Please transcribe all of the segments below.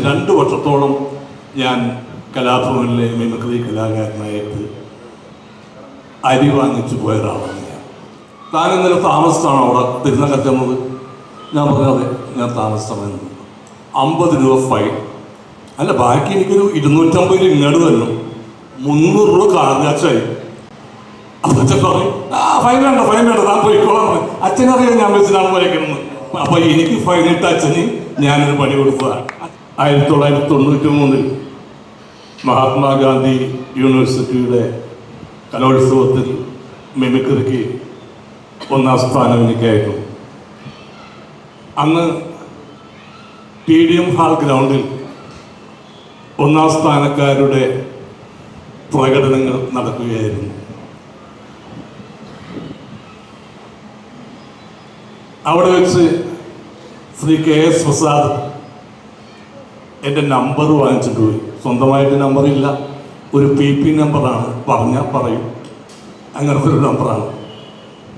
2 വർഷത്തോളം ഞാൻ കലാഭവനിലെ മിമിക്രി കലാകാരനായിട്ട് അരി വാങ്ങിച്ചു പോയ ഒരാളാണ് ഞാൻ. താൻ ഇന്നലെ താമസിച്ചാണോ അവിടെ തിരുനക്കറ്റുന്നത്? ഞാൻ പറഞ്ഞത് ഞാൻ താമസിച്ചത്. 50 രൂപ ഫൈൻ. അല്ല, ബാക്കി എനിക്കൊരു 250 ഇങ്ങോട്ട് തന്നു. 300 രൂപ കാർഗാച്ചായി. അപ്പം അച്ഛൻ പറയും, ഫൈൻ വേണ്ട താൻ പോയിക്കോളാം. അച്ഛനറിയാം ഞാൻ വെച്ചിട്ടാണ് പോയേക്കുന്നത്. അപ്പം എനിക്ക് ഫൈനിട്ട അച്ഛന് ഞാനൊരു പണി കൊടുത്തതാണ്. 1993 മഹാത്മാഗാന്ധി യൂണിവേഴ്സിറ്റിയുടെ കലോത്സവത്തിൽ മിമിക്രിക്ക് 1ാം സ്ഥാനം എനിക്കായിരുന്നു. അന്ന് TDM ഹാൾ ഗ്രൗണ്ടിൽ 1ാം സ്ഥാനക്കാരുടെ പ്രകടനങ്ങൾ നടക്കുകയായിരുന്നു. അവിടെ വെച്ച് ശ്രീ KS പ്രസാദ് എൻ്റെ നമ്പർ വാങ്ങിച്ചിട്ട് പോയി. സ്വന്തമായിട്ട് നമ്പറില്ല, ഒരു PP നമ്പറാണ്. പറഞ്ഞാൽ പറയും, അങ്ങനത്തെ ഒരു നമ്പറാണ്.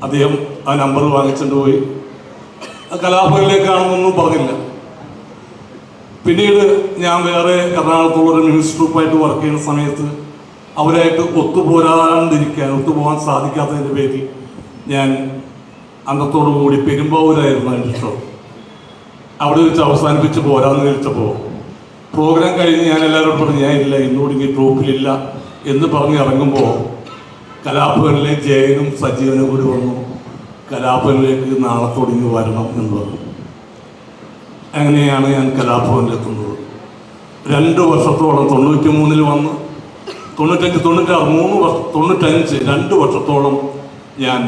അദ്ദേഹം ആ നമ്പർ വാങ്ങിച്ചിട്ട് പോയി. കലാഭവനിലേക്കാണെന്നൊന്നും പറഞ്ഞില്ല. പിന്നീട് ഞാൻ വേറെ എറണാകുളത്തുള്ളൊരു മ്യൂസിക് ഗ്രൂപ്പായിട്ട് വർക്ക് ചെയ്യുന്ന സമയത്ത് അവരായിട്ട് ഒത്തുപോകാൻ സാധിക്കാത്തതിൻ്റെ പേരിൽ ഞാൻ അന്നത്തോടു കൂടി പെരുമ്പാവൂരായിരുന്നു എൻ്റെ ഷോ. അവിടെ വെച്ച് അവസാനിപ്പിച്ച് പോരാന്ന് വിളിച്ചപ്പോൾ പ്രോഗ്രാം കഴിഞ്ഞ് ഞാൻ എല്ലാവരോടും പറഞ്ഞു, ഞാൻ ഇല്ല, ഇന്നോട് ഇനി ട്രൂപ്പിലില്ല എന്ന് പറഞ്ഞ് ഇറങ്ങുമ്പോൾ കലാഭവനിലെ ജയനും സജീവനും കൂടി വന്നു, കലാഭവനിലേക്ക് നാളത്തോടിങ്ങ് വരണം എന്ന് പറഞ്ഞു. അങ്ങനെയാണ് ഞാൻ കലാഭവനിലെത്തുന്നത്. 2 വർഷത്തോളം 93 വന്ന് 95, 96, 2 വർഷത്തോളം ഞാൻ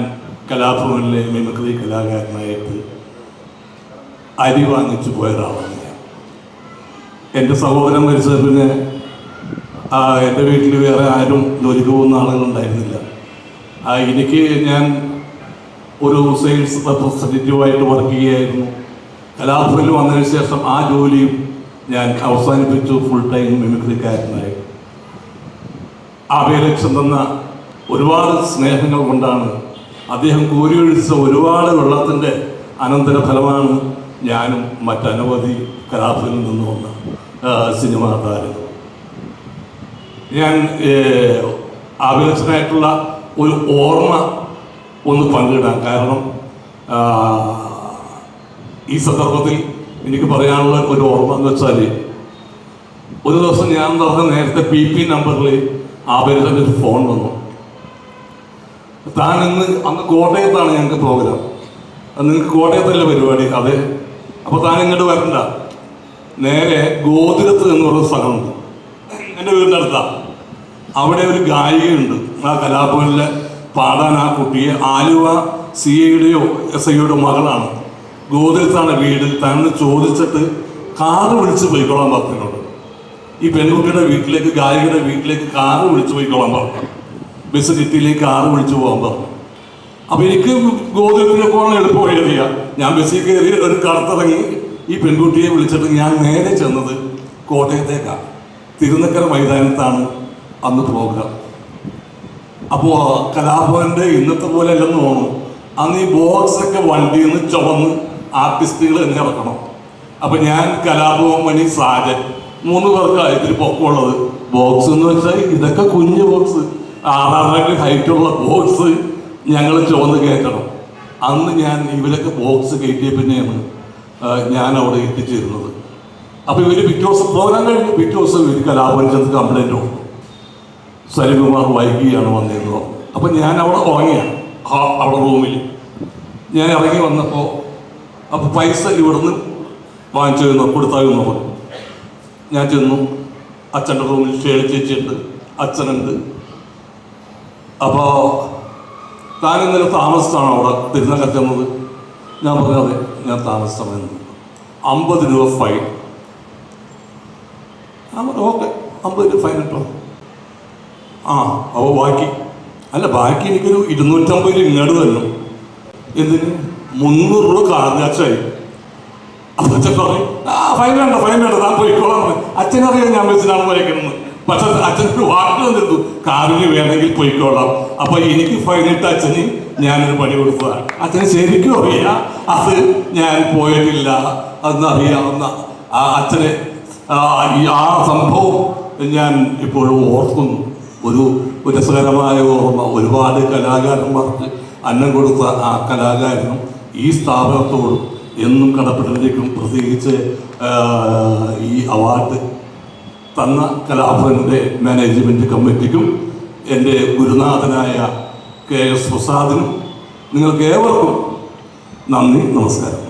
കലാഭവനിലെ മിമിക്രി കലാകാരനായിട്ട് അരി വാങ്ങിച്ചു പോയ ഒരാളാണ് ഞാൻ. എൻ്റെ സഹോദരൻ മരിച്ചത് പിന്നെ എൻ്റെ വീട്ടിൽ വേറെ ആരും ജോലിക്ക് പോകുന്ന ആളുകളുണ്ടായിരുന്നില്ല. എനിക്ക് ഞാൻ ഒരു സെയിൽസ് റെപ്രസെൻറ്റേറ്റീവായിട്ട് വർക്ക് ചെയ്യുകയായിരുന്നു. കലാഭവനിൽ വന്നതിന് ശേഷം ആ ജോലിയും ഞാൻ അവസാനിപ്പിച്ചു. Full time മിമിക്രിക്കാരനായി. അഭയലക്ഷം തന്ന ഒരുപാട് സ്നേഹങ്ങൾ കൊണ്ടാണ്, അദ്ദേഹം കോരിയൊഴിച്ച ഒരുപാട് വെള്ളത്തിൻ്റെ അനന്തര ഫലമാണ് ഞാനും മറ്റനവധി കലാഭവനിൽ നിന്ന് വന്ന സിനിമാ താരം. ഞാൻ അഭിലക്ഷനായിട്ടുള്ള ഒരു ഓർമ്മ ഒന്ന് പങ്കിടാം. കാരണം ഈ സന്ദർഭത്തിൽ എനിക്ക് പറയാനുള്ള ഒരു ഓർമ്മ എന്ന് വെച്ചാൽ, ഒരു ദിവസം ഞാൻ പറഞ്ഞ നേരത്തെ PP നമ്പറിൽ ആഭ്യന്തരൻ്റെ ഒരു ഫോൺ വന്നു. താൻ അന്ന് കോട്ടയത്താണ് ഞങ്ങൾക്ക് പ്രോഗ്രാം. നിങ്ങൾക്ക് കോട്ടയത്തല്ലേ പരിപാടി? അതെ. അപ്പോൾ താൻ ഇങ്ങോട്ട് വരണ്ട, നേരെ ഗോതിരത്ത് എന്ന് പറയുന്ന സ്ഥലമുണ്ട്, എൻ്റെ വീടിൻ്റെ അടുത്താണ്. അവിടെ ഒരു ഗായികയുണ്ട്. ആ കലാഭവനിലെ പാടാൻ ആ കുട്ടിയെ ആലുവ CIയുടെയോ SIയുടെയോ മകളാണ്. ഗോതിരത്താണ് വീട്. താൻ ചോദിച്ചിട്ട് കാറ് വിളിച്ച് പോയിക്കോളാൻ പറഞ്ഞിട്ടുണ്ട്. ഈ പെൺകുട്ടിയുടെ വീട്ടിലേക്ക്, ഗായികയുടെ വീട്ടിലേക്ക് കാറ് വിളിച്ച് പോയിക്കോളാൻ പറഞ്ഞു. ബസ് കിട്ടിയിലേക്ക് കാറ് വിളിച്ച് പോകാൻ പറഞ്ഞു. അപ്പോൾ എനിക്ക് ഗോതിരത്തിലേക്ക് പോകാൻ എളുപ്പമായി അറിയാം. ഞാൻ ബസ്സിൽ കയറി ഒരു കടത്തിറങ്ങി ഈ പെൺകുട്ടിയെ വിളിച്ചിട്ട് ഞാൻ നേരെ ചെന്നത് കോട്ടയത്തേക്കാണ്. തിരുനക്കര മൈതാനത്താണ് അന്ന് പ്രോഗ്രാം. അപ്പോൾ കലാഭവൻ്റെ ഇന്നത്തെ പോലെ അല്ലെന്ന് തോന്നുന്നു. അന്ന് ഈ ബോക്സൊക്കെ വണ്ടിയിൽ നിന്ന് ചുവന്ന് ആർട്ടിസ്റ്റുകൾ തന്നെ ഇറക്കണം. അപ്പം ഞാൻ, കലാഭവൻ മണി, സാജൻ 3 പേർക്കാണ് ഇതിൽ പൊക്കമുള്ളത്. ബോക്സ് എന്ന് വെച്ചാൽ ഇതൊക്കെ കുഞ്ഞ് ബോക്സ്, 6 ഹൈറ്റുള്ള ബോക്സ് ഞങ്ങൾ ചുവന്ന് കയറ്റണം. അന്ന് ഞാൻ ഇവരൊക്കെ ബോക്സ് കയറ്റിയ പിന്നെയാണ് ഞാൻ അവിടെ എത്തിച്ചേരുന്നത്. അപ്പോൾ ഇവർ പിറ്റേ ദിവസം പ്രോഗ്രാം കഴിഞ്ഞ് പിറ്റേ ദിവസം ഇവർ കലാഭവൻ ചെന്ന് കംപ്ലൈൻറ്റ് കൊടുക്കും, സരികുമാർ വൈകിയാണ് വന്നിരുന്നത്. അപ്പം ഞാൻ അവിടെ ഉറങ്ങിയാണ് അവിടെ റൂമിൽ. ഞാൻ ഇറങ്ങി വന്നപ്പോൾ അപ്പോൾ പൈസ ഇവിടുന്ന് വാങ്ങിച്ചു കൊടുത്തായിരുന്നു പറഞ്ഞു. ഞാൻ ചെന്നു. അച്ഛൻ്റെ റൂമിൽ ഷേളി ചേച്ചിയുണ്ട്, അച്ഛനുണ്ട്. അപ്പോൾ താൻ ഇന്നലെ താമസിച്ചാണോ അവിടെ തിരുനക്കറ്റുന്നത്? ഞാൻ പറഞ്ഞത് ഞാൻ താമസിച്ചത്. 50 രൂപ ഫൈൻ. ഞാൻ പറഞ്ഞു ഓക്കെ, 50 രൂപ ഫൈൻ ഇട്ടോ. അപ്പോൾ ബാക്കി എനിക്കൊരു 250 ഇങ്ങോട്ട് തന്നു. എന്തിന്? 300 രൂപ കാർഗാച്ചായി. അപ്പം അച്ഛൻ പറയും, ഫൈൻ വേണ്ട താൻ പോയിക്കോളാം. അച്ഛനറിയാം ഞാൻ വെച്ചിട്ടാണ് പോയേക്കുന്നത്. പക്ഷെ അച്ഛനൊരു വാക്ക് തന്നിരുന്നു, കാറിന് വേണമെങ്കിൽ പോയിക്കോളാം. അപ്പോൾ എനിക്ക് ഫൈനിട്ട അച്ഛന് ഞാനൊരു പണി കൊടുത്തതാണ്. അച്ഛന് ശരിക്കും അറിയാം അത് ഞാൻ പോയിട്ടില്ല എന്നറിയാവുന്ന ആ അച്ഛനെ ആ സംഭവം ഞാൻ ഇപ്പോഴും ഓർക്കുന്നു. ഒരു രസകരമായ ഓർമ്മ. ഒരുപാട് കലാകാരന്മാർക്ക് അന്നം കൊടുത്ത ആ കലാകാരനും ഈ സ്ഥാപനത്തോടും എന്നും കടപ്പെട്ടിരിക്കും. പ്രത്യേകിച്ച് ഈ അവാർഡ് തന്ന കലാഭവൻ്റെ മാനേജ്മെൻറ്റ് കമ്മിറ്റിക്കും എൻ്റെ ഗുരുനാഥനായ KS പ്രസാദിനും നിങ്ങൾക്ക് ഏവർക്കും നന്ദി, നമസ്കാരം.